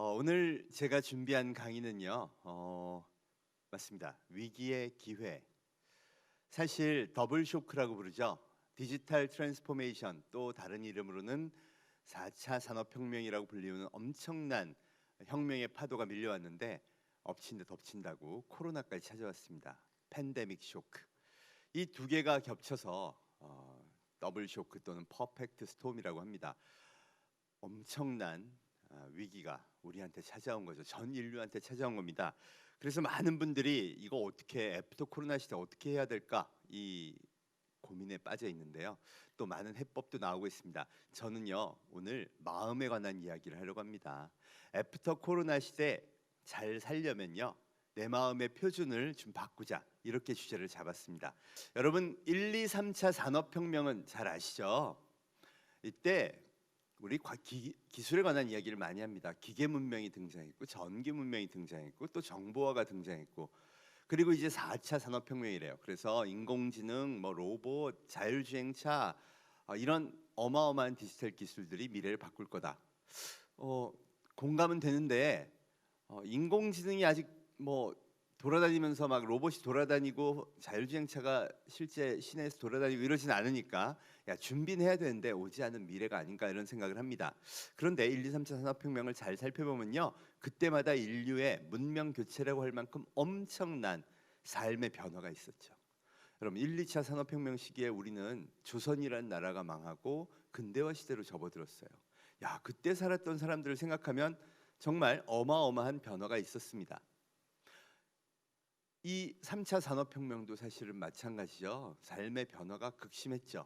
오늘 제가 준비한 강의는요. 맞습니다. 위기의 기회. 사실 더블 쇼크라고 부르죠. 디지털 트랜스포메이션, 또 다른 이름으로는 4차 산업혁명이라고 불리우는 엄청난 혁명의 파도가 밀려왔는데 엎친 데 덮친다고 코로나까지 찾아왔습니다. 팬데믹 쇼크. 이 두 개가 겹쳐서 더블 쇼크 또는 퍼펙트 스톰이라고 합니다. 엄청난 위기가 우리한테 찾아온 거죠. 전 인류한테 찾아온 겁니다. 그래서 많은 분들이 이거 어떻게 애프터 코로나 시대 어떻게 해야 될까 이 고민에 빠져 있는데요. 또 많은 해법도 나오고 있습니다. 저는요 오늘 마음에 관한 이야기를 하려고 합니다. 애프터 코로나 시대 잘 살려면요 내 마음의 표준을 좀 바꾸자, 이렇게 주제를 잡았습니다. 여러분 1, 2, 3차 산업혁명은 잘 아시죠? 이때 우리 기술에 관한 이야기를 많이 합니다. 기계 문명이 등장했고 전기 문명이 등장했고 또 정보화가 등장했고, 그리고 이제 4차 산업혁명이래요. 그래서 인공지능, 로봇, 자율주행차, 이런 어마어마한 디지털 기술들이 미래를 바꿀 거다. 공감은 되는데 인공지능이 아직 돌아다니면서 막 로봇이 돌아다니고 자율주행차가 실제 시내에서 돌아다니고 이러진 않으니까 준비는 해야 되는데 오지 않은 미래가 아닌가 이런 생각을 합니다. 그런데 1, 2, 3차 산업혁명을 잘 살펴보면요 그때마다 인류의 문명 교체라고 할 만큼 엄청난 삶의 변화가 있었죠. 여러분 1, 2차 산업혁명 시기에 우리는 조선이라는 나라가 망하고 근대화 시대로 접어들었어요. 그때 살았던 사람들을 생각하면 정말 어마어마한 변화가 있었습니다. 이 3차 산업혁명도 사실은 마찬가지죠. 삶의 변화가 극심했죠.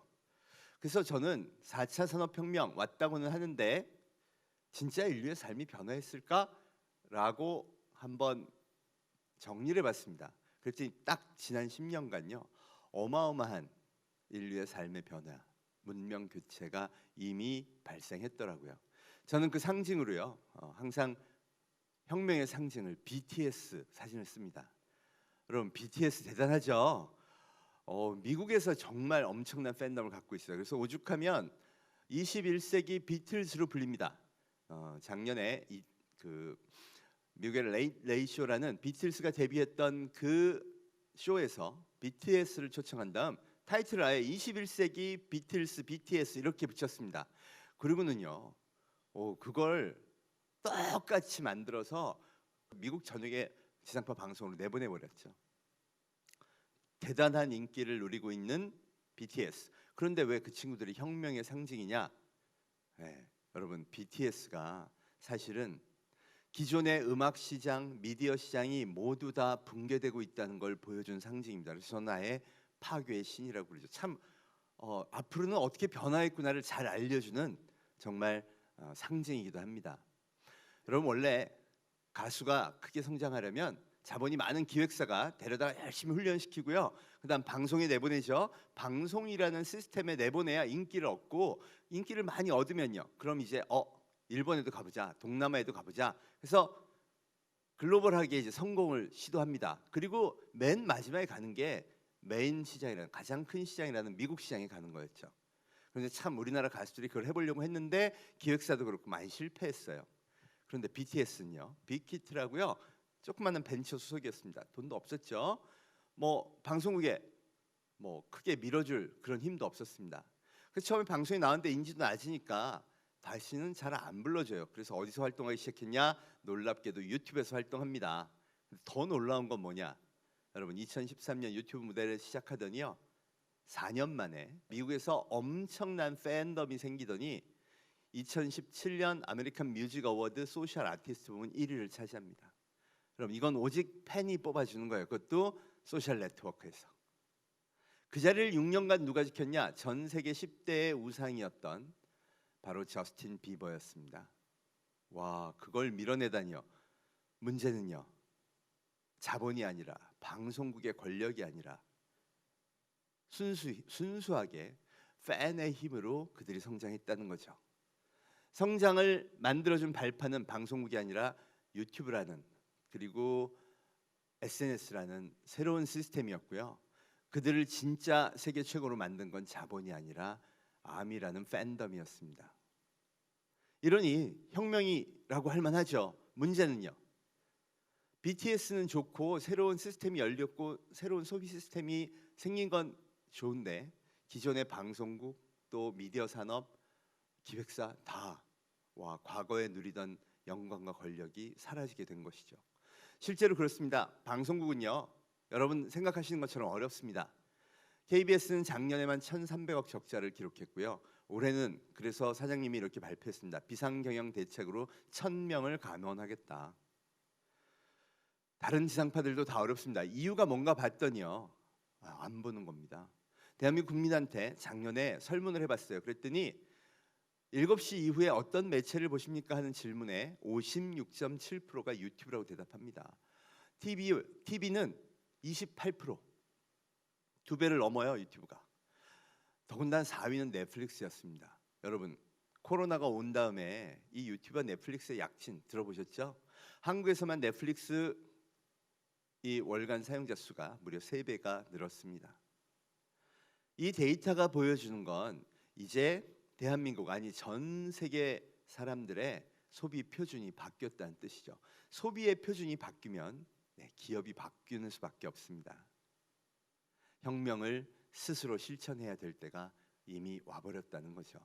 그래서 저는 4차 산업혁명 왔다고는 하는데 진짜 인류의 삶이 변화했을까라고 한번 정리를 해봤습니다. 그랬더니 딱 지난 10년간요 어마어마한 인류의 삶의 변화, 문명 교체가 이미 발생했더라고요. 저는 그 상징으로요 항상 혁명의 상징을 BTS 사진을 씁니다. 여러분 BTS 대단하죠? 미국에서 정말 엄청난 팬덤을 갖고 있어요. 그래서 오죽하면 21세기 비틀즈로 불립니다. 작년에 미국의 레이쇼라는 비틀즈가 데뷔했던 그 쇼에서 BTS를 초청한 다음 타이틀을 아예 21세기 비틀즈 BTS 이렇게 붙였습니다. 그리고는요 그걸 똑같이 만들어서 미국 전역의 지상파 방송으로 내보내버렸죠. 대단한 인기를 누리고 있는 BTS. 그런데 왜 그 친구들이 혁명의 상징이냐? 여러분 BTS가 사실은 기존의 음악 시장, 미디어 시장이 모두 다 붕괴되고 있다는 걸 보여준 상징입니다. 그래서 저는 아예 파괴의 신이라고 그러죠. 참 앞으로는 어떻게 변화했구나를 잘 알려주는 정말 상징이기도 합니다. 여러분 원래 가수가 크게 성장하려면 자본이 많은 기획사가 데려다 열심히 훈련시키고요. 그다음 방송에 내보내죠. 방송이라는 시스템에 내보내야 인기를 얻고, 인기를 많이 얻으면요. 그럼 이제 일본에도 가보자, 동남아에도 가보자. 그래서 글로벌하게 이제 성공을 시도합니다. 그리고 맨 마지막에 가는 게 메인 시장이라는, 가장 큰 시장이라는 미국 시장에 가는 거였죠. 그런데 참 우리나라 가수들이 그걸 해보려고 했는데 기획사도 그렇고 많이 실패했어요. 그런데 BTS는요 빅히트라고요 조그마한 벤처 소속이었습니다. 돈도 없었죠. 방송국에 크게 밀어줄 그런 힘도 없었습니다. 그래서 처음에 방송에 나왔는데 인지도 낮으니까 다시는 잘 안 불러줘요. 그래서 어디서 활동하기 시작했냐? 놀랍게도 유튜브에서 활동합니다. 더 놀라운 건 뭐냐? 여러분 2013년 유튜브 무대를 시작하더니요 4년 만에 미국에서 엄청난 팬덤이 생기더니 2017년 아메리칸 뮤직 어워드 소셜 아티스트 부문 1위를 차지합니다. 그럼 이건 오직 팬이 뽑아주는 거예요. 그것도 소셜 네트워크에서. 그 자리를 6년간 누가 지켰냐? 전 세계 10대의 우상이었던 바로 저스틴 비버였습니다. 와, 그걸 밀어내다니요. 문제는요 자본이 아니라, 방송국의 권력이 아니라 순수하게 팬의 힘으로 그들이 성장했다는 거죠. 성장을 만들어준 발판은 방송국이 아니라 유튜브라는, 그리고 SNS라는 새로운 시스템이었고요. 그들을 진짜 세계 최고로 만든 건 자본이 아니라 아미라는 팬덤이었습니다. 이러니 혁명이라고 할 만하죠. 문제는요. BTS는 좋고 새로운 시스템이 열렸고 새로운 소비 시스템이 생긴 건 좋은데 기존의 방송국 또 미디어 산업, 기획사 다 과거에 누리던 영광과 권력이 사라지게 된 것이죠. 실제로 그렇습니다. 방송국은요. 여러분 생각하시는 것처럼 어렵습니다. KBS는 작년에만 1,300억 적자를 기록했고요. 올해는 그래서 사장님이 이렇게 발표했습니다. 비상경영 대책으로 1,000명을 감원하겠다. 다른 지상파들도 다 어렵습니다. 이유가 뭔가 봤더니요. 안 보는 겁니다. 대한민국 국민한테 작년에 설문을 해봤어요. 그랬더니 7시 이후에 어떤 매체를 보십니까 하는 질문에 56.7%가 유튜브라고 대답합니다. TV는 28%, 2배를 넘어요 유튜브가. 더군다나 4위는 넷플릭스였습니다. 여러분 코로나가 온 다음에 이 유튜브와 넷플릭스의 약진 들어보셨죠? 한국에서만 넷플릭스 이 월간 사용자 수가 무려 3배가 늘었습니다. 이 데이터가 보여주는 건 이제 대한민국 아니 전 세계 사람들의 소비 표준이 바뀌었다는 뜻이죠. 소비의 표준이 바뀌면 기업이 바뀌는 수밖에 없습니다. 혁명을 스스로 실천해야 될 때가 이미 와버렸다는 거죠.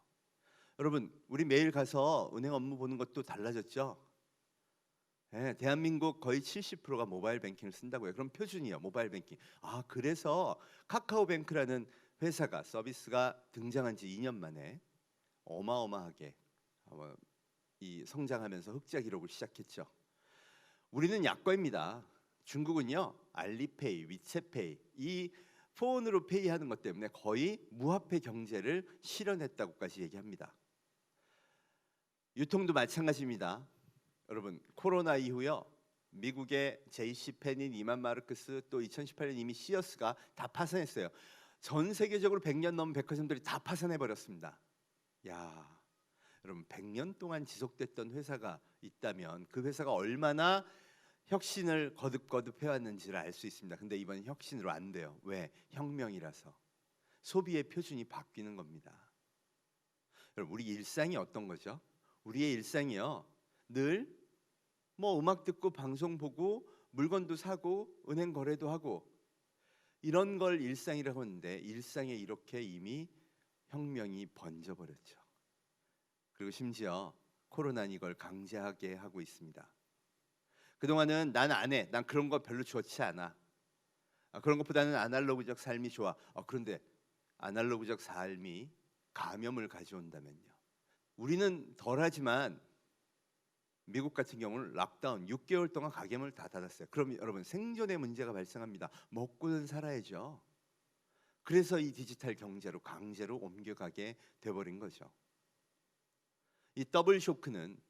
여러분 우리 매일 가서 은행 업무 보는 것도 달라졌죠. 대한민국 거의 70%가 모바일 뱅킹을 쓴다고요. 그럼 표준이요 모바일 뱅킹. 그래서 카카오뱅크라는 회사가 서비스가 등장한 지 2년 만에 어마어마하게 이 성장하면서 흑자 기록을 시작했죠. 우리는 약과입니다. 중국은요 알리페이, 위챗페이 이 폰으로 페이하는 것 때문에 거의 무화폐 경제를 실현했다고까지 얘기합니다. 유통도 마찬가지입니다. 여러분 코로나 이후요 미국의 JC페니, 니만 마르크스 또 2018년 이미 시어스가 다 파산했어요. 전 세계적으로 100년 넘은 백화점들이 다 파산해 버렸습니다. 야, 여러분 100년 동안 지속됐던 회사가 있다면 그 회사가 얼마나 혁신을 거듭거듭 해왔는지를 알 수 있습니다. 근데 이번 혁신으로 안 돼요. 왜? 혁명이라서. 소비의 표준이 바뀌는 겁니다. 여러분 우리 일상이 어떤 거죠? 우리의 일상이요 늘 음악 듣고 방송 보고 물건도 사고 은행 거래도 하고 이런 걸 일상이라고 하는데 일상에 이렇게 이미 혁명이 번져버렸죠. 그리고 심지어 코로나는 이걸 강제하게 하고 있습니다. 그동안은 난 안 해. 난 그런 거 별로 좋지 않아. 그런 것보다는 아날로그적 삶이 좋아. 그런데 아날로그적 삶이 감염을 가져온다면요. 우리는 덜하지만 미국 같은 경우는 락다운 6개월 동안 가게문을 다 닫았어요. 그럼 여러분 생존의 문제가 발생합니다. 먹고는 살아야죠. 그래서 이 디지털 경제로 강제로 옮겨가게 돼버린 거죠. 이 더블 쇼크는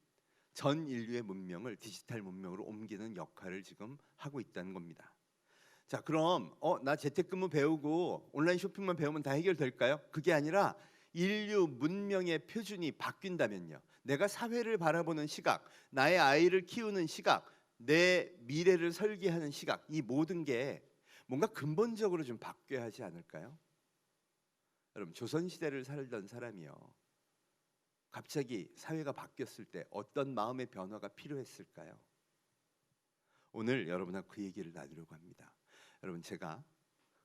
전 인류의 문명을 디지털 문명으로 옮기는 역할을 지금 하고 있다는 겁니다. 자, 그럼 나 재택근무 배우고 온라인 쇼핑만 배우면 다 해결될까요? 그게 아니라 인류 문명의 표준이 바뀐다면요. 내가 사회를 바라보는 시각, 나의 아이를 키우는 시각, 내 미래를 설계하는 시각, 이 모든 게 뭔가 근본적으로 좀 바뀌어야 하지 않을까요? 여러분 조선시대를 살던 사람이요. 갑자기 사회가 바뀌었을 때 어떤 마음의 변화가 필요했을까요? 오늘 여러분하고 그 얘기를 나누려고 합니다. 여러분 제가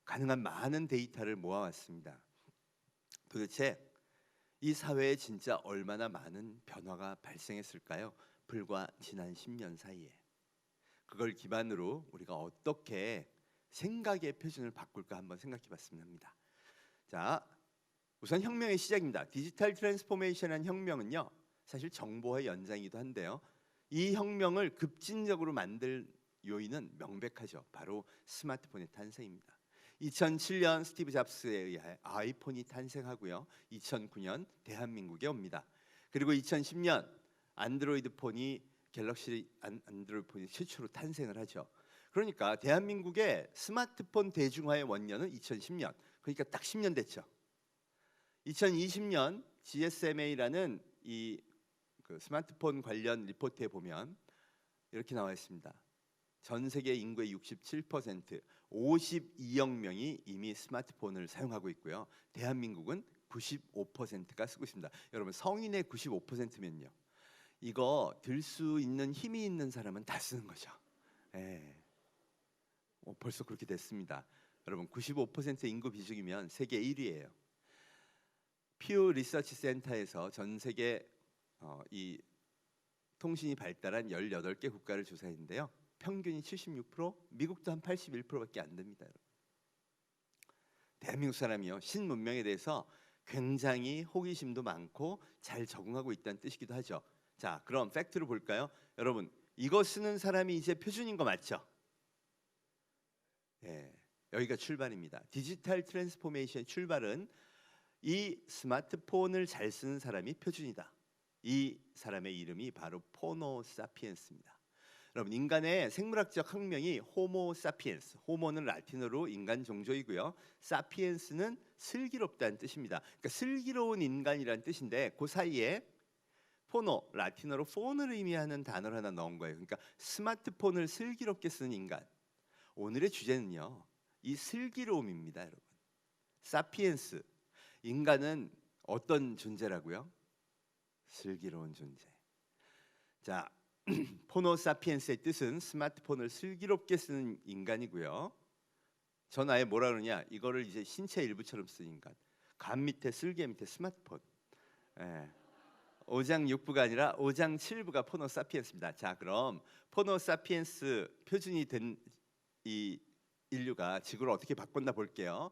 가능한 많은 데이터를 모아왔습니다. 도대체 이 사회에 진짜 얼마나 많은 변화가 발생했을까요? 불과 지난 10년 사이에. 그걸 기반으로 우리가 어떻게 생각의 표준을 바꿀까 한번 생각해 봤으면 합니다. 자, 우선 혁명의 시작입니다. 디지털 트랜스포메이션이라는 혁명은요. 사실 정보의 연장이기도 한데요. 이 혁명을 급진적으로 만들 요인은 명백하죠. 바로 스마트폰의 탄생입니다. 2007년 스티브 잡스에 의해 아이폰이 탄생하고요. 2009년 대한민국에 옵니다. 그리고 2010년 안드로이드 폰이 갤럭시 안드로이드 폰이 최초로 탄생을 하죠. 그러니까 대한민국의 스마트폰 대중화의 원년은 2010년. 그러니까 딱 10년 됐죠. 2020년 GSMA라는 이 스마트폰 관련 리포트에 보면 이렇게 나와 있습니다. 전 세계 인구의 67%, 52억 명이 이미 스마트폰을 사용하고 있고요. 대한민국은 95%가 쓰고 있습니다. 여러분 성인의 95%면요. 이거 들 수 있는 힘이 있는 사람은 다 쓰는 거죠. 예. 벌써 그렇게 됐습니다. 여러분 95% 인구 비중이면 세계 1위예요. 퓨 리서치 센터에서 전 세계 이 통신이 발달한 18개 국가를 조사했는데요. 평균이 76%, 미국도 한 81%밖에 안 됩니다. 여러분. 대한민국 사람이요. 신문명에 대해서 굉장히 호기심도 많고 잘 적응하고 있다는 뜻이기도 하죠. 자, 그럼 팩트로 볼까요? 여러분, 이거 쓰는 사람이 이제 표준인 거 맞죠? 예, 여기가 출발입니다. 디지털 트랜스포메이션의 출발은 이 스마트폰을 잘 쓰는 사람이 표준이다. 이 사람의 이름이 바로 포노 사피엔스입니다. 여러분, 인간의 생물학적 학명이 호모 사피엔스. 호모는 라틴어로 인간 종족이고요. 사피엔스는 슬기롭다는 뜻입니다. 그러니까 슬기로운 인간이라는 뜻인데 그 사이에 포노, 라틴어로 폰을 의미하는 단어를 하나 넣은 거예요. 그러니까 스마트폰을 슬기롭게 쓰는 인간. 오늘의 주제는요, 이 슬기로움입니다, 여러분. 사피엔스. 인간은 어떤 존재라고요? 슬기로운 존재. 자, 포노 사피엔스의 뜻은 스마트폰을 슬기롭게 쓰는 인간이고요. 전화에 뭐라 그러냐? 이거를 이제 신체 일부처럼 쓰는 인간. 간 밑에 쓸개 밑에 스마트폰. 예. 5장 6부가 아니라 5장 7부가 포노 사피엔스입니다. 자, 그럼 포노 사피엔스 표준이 된 이 인류가 지구를 어떻게 바꾼다 볼게요.